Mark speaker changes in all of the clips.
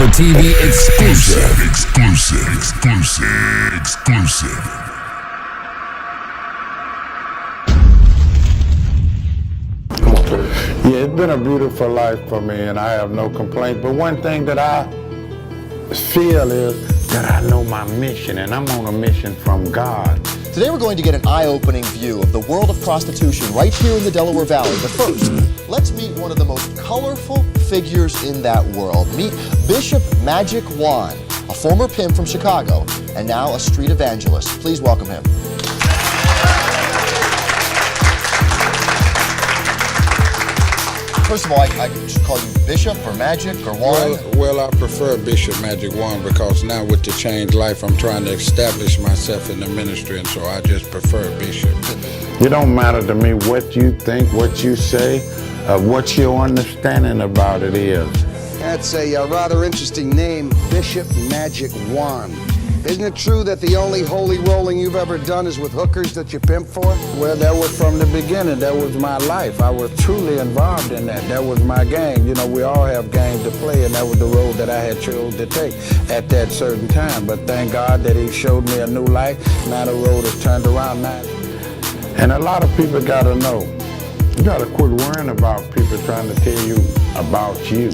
Speaker 1: Alpha TV exclusive.
Speaker 2: Exclusive.
Speaker 3: Yeah, it's been a beautiful life for me, and I have no complaints. But one thing that I feel is that I know my mission, and I'm on a mission from God.
Speaker 4: Today we're going to get an eye-opening view of the world of prostitution right here in the Delaware Valley. But first, let's meet one of the most colorful figures in that world. Meet Bishop Magic Juan, a former pimp from Chicago and now a street evangelist. Please welcome him. First of all, I just call you Bishop or Magic or Juan?
Speaker 5: Well, I prefer Bishop Magic Juan because now with the changed life, I'm trying to establish myself in the ministry, and so I just prefer Bishop.
Speaker 3: It don't matter to me what you think, what you say, what your understanding about it is.
Speaker 6: That's a rather interesting name, Bishop Magic Juan. Isn't it true that the only holy rolling you've ever done is with hookers that you pimp for?
Speaker 3: Well, that was from the beginning. That was my life. I was truly involved in that. That was my game. You know, we all have games to play, and that was the road that I had chose to take at that certain time. But thank God that he showed me a new life. Now the road is turned around now. And a lot of people got to know, you got to quit worrying about people trying to tell you about you.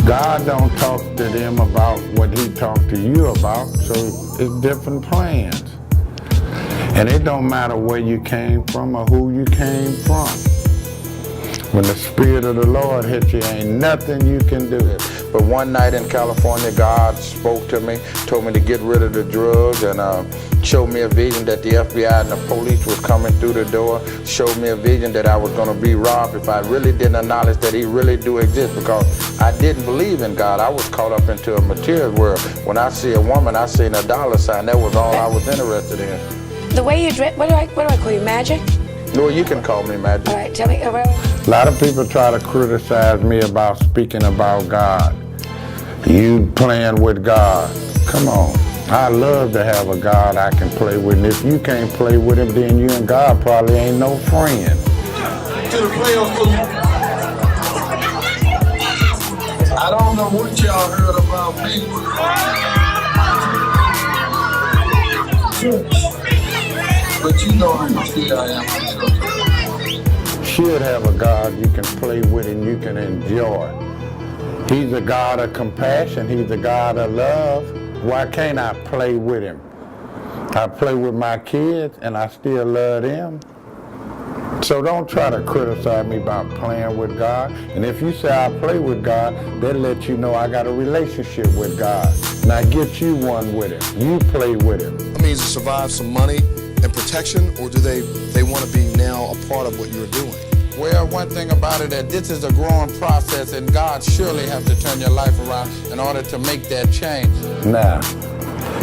Speaker 3: God don't talk to them about what he talked to you about, so it's different plans. And it don't matter where you came from or who you came from. When the Spirit of the Lord hits you, ain't nothing you can do. But one night in California, God spoke to me, told me to get rid of the drugs, and showed me a vision that the FBI and the police was coming through the door, showed me a vision that I was going to be robbed if I really didn't acknowledge that he really do exist, because I didn't believe in God. I was caught up into a material world. When I see a woman, I seen a dollar sign. That was all I was interested in.
Speaker 7: The way you dress, what do I call you, Magic?
Speaker 3: No, you can call me Magic.
Speaker 7: All right, tell me.
Speaker 3: A lot of people try to criticize me about speaking about God. You playing with God. Come on. I love to have a God I can play with. And if you can't play with him, then you and God probably ain't no friend.
Speaker 8: To the playoffs. I don't know what y'all heard about me. But you know how much I am.
Speaker 3: Should have a God you can play with and you can enjoy. He's a God of compassion. He's a God of love. Why can't I play with him? I play with my kids and I still love them. So don't try to criticize me about playing with God. And if you say I play with God, they'll let you know I got a relationship with God. And I get you one with him. You play with him.
Speaker 4: That means to survive some money and protection, or do they want to be now a part of what you're doing?
Speaker 5: Well, one thing about it, that this is a growing process, and God surely have to turn your life around in order to make that change.
Speaker 3: Now,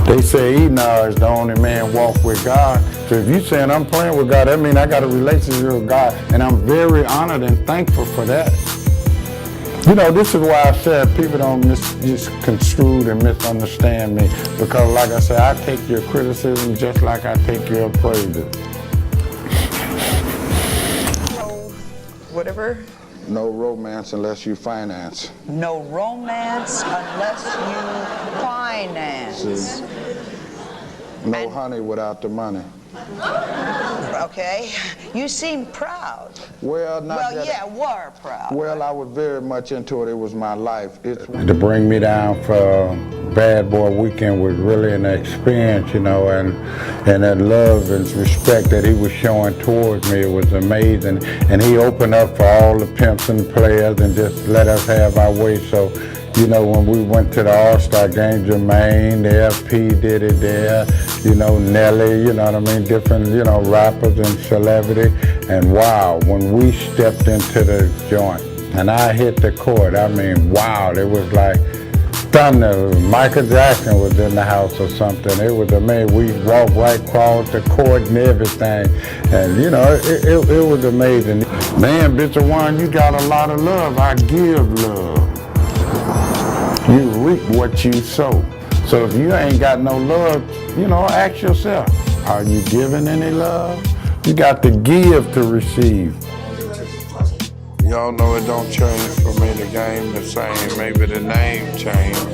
Speaker 3: they say Enoch is the only man walk with God. So if you're saying I'm playing with God, that means I got a relationship with God, and I'm very honored and thankful for that. You know, this is why I said people don't misconstrue and misunderstand me, because like I said, I take your criticism just like I take your praises.
Speaker 9: Whatever.
Speaker 3: No romance unless you finance.
Speaker 9: No romance unless you finance.
Speaker 3: See? No honey without the money.
Speaker 9: Okay. You seem proud.
Speaker 3: Well, not
Speaker 9: well,
Speaker 3: that.
Speaker 9: Yeah, were proud.
Speaker 3: Well, I was very much into it. It was my life. To bring me down for Bad Boy Weekend was really an experience, you know, and that love and respect that he was showing towards me, it was amazing. And he opened up for all the pimps and players and just let us have our way. So, you know, when we went to the All-Star game, Jermaine, the FP did it there, you know, Nelly, you know what I mean, different, you know, rappers and celebrity. And wow, when we stepped into the joint and I hit the court, I mean, wow, it was like thunder. Michael Jackson was in the house or something. It was amazing. We walked right across the court and everything. And, you know, it was amazing. Man, Bishop Juan, you got a lot of love. I give love. You reap what you sow. So if you ain't got no love, you know, ask yourself, are you giving any love? You got to give to receive.
Speaker 5: Y'all know it don't change for me, the game the same. Maybe the name changed,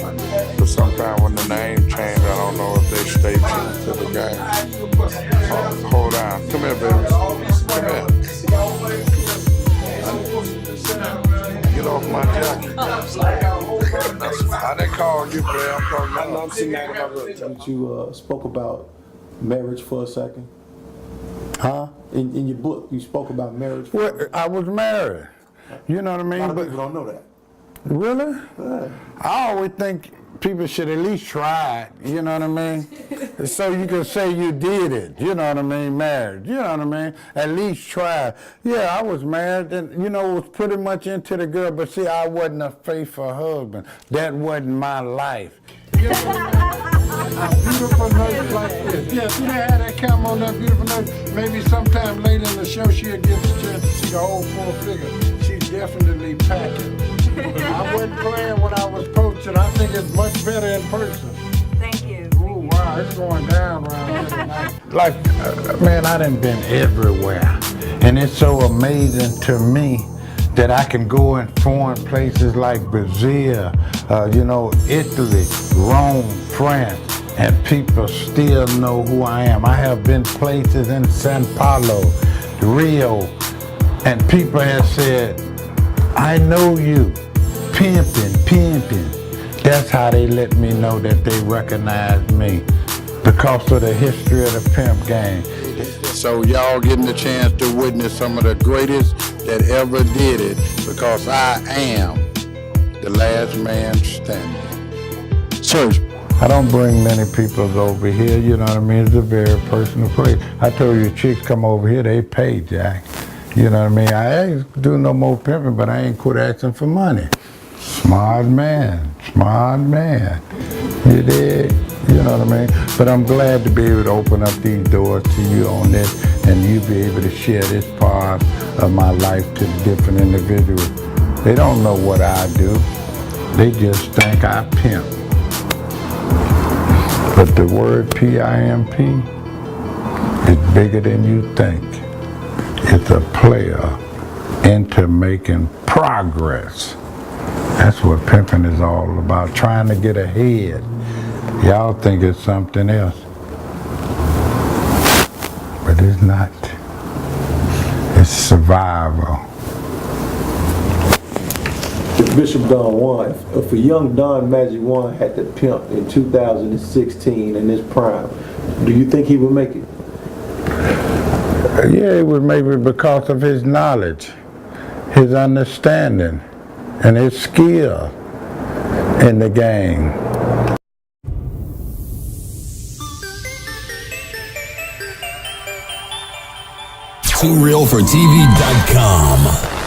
Speaker 5: but sometimes when the name changed, I don't know if they stay true to the game. Hold on. Come here, baby. Come here. Get off my jacket. I didn't call you, player. I'm talking about
Speaker 2: You spoke about marriage for a second.
Speaker 3: Huh?
Speaker 2: In your book, you spoke about marriage.
Speaker 3: Well, I was married. You know what I mean?
Speaker 2: A lot of people don't know that.
Speaker 3: Really?
Speaker 2: Yeah.
Speaker 3: I always think people should at least try it, you know what I mean? So you can say you did it, you know what I mean, married, you know what I mean? At least try it. Yeah, I was married and, you know, was pretty much into the girl, but see, I wasn't a faithful husband. That wasn't my life. You know, a beautiful nurse like this. Yeah, see that how that come on that beautiful nurse? Maybe sometime later in the show she'll get the chance to see the whole full figure. She's definitely packing. I wasn't playing when I was coaching. I think it's much better in person.
Speaker 10: Thank you.
Speaker 3: Ooh, wow, it's going down around here tonight. Like, man, I done been everywhere. And it's so amazing to me that I can go in foreign places like Brazil, you know, Italy, Rome, France, and people still know who I am. I have been places in Sao Paulo, Rio, and people have said, I know you, pimping. That's how they let me know that they recognize me, because of the history of the pimp game. So y'all getting the chance to witness some of the greatest that ever did it, because I am the last man standing. Church. I don't bring many people over here, you know what I mean? It's a very personal place. I told you, chicks come over here, they pay, Jack. You know what I mean? I ain't do no more pimping, but I ain't quit asking for money. Smart man. You dig? You know what I mean? But I'm glad to be able to open up these doors to you on this, and you be able to share this part of my life to different individuals. They don't know what I do. They just think I pimp. But the word P-I-M-P is bigger than you think. It's a player into making progress. That's what pimping is all about, trying to get ahead. Y'all think it's something else, but it's not. It's survival.
Speaker 2: Bishop Don Juan, if a young Don Magic Juan had to pimp in 2016 in his prime, do you think he would make it?
Speaker 3: Yeah, it was maybe because of his knowledge, his understanding, and his skill in the game.
Speaker 1: TooRealForTV.com.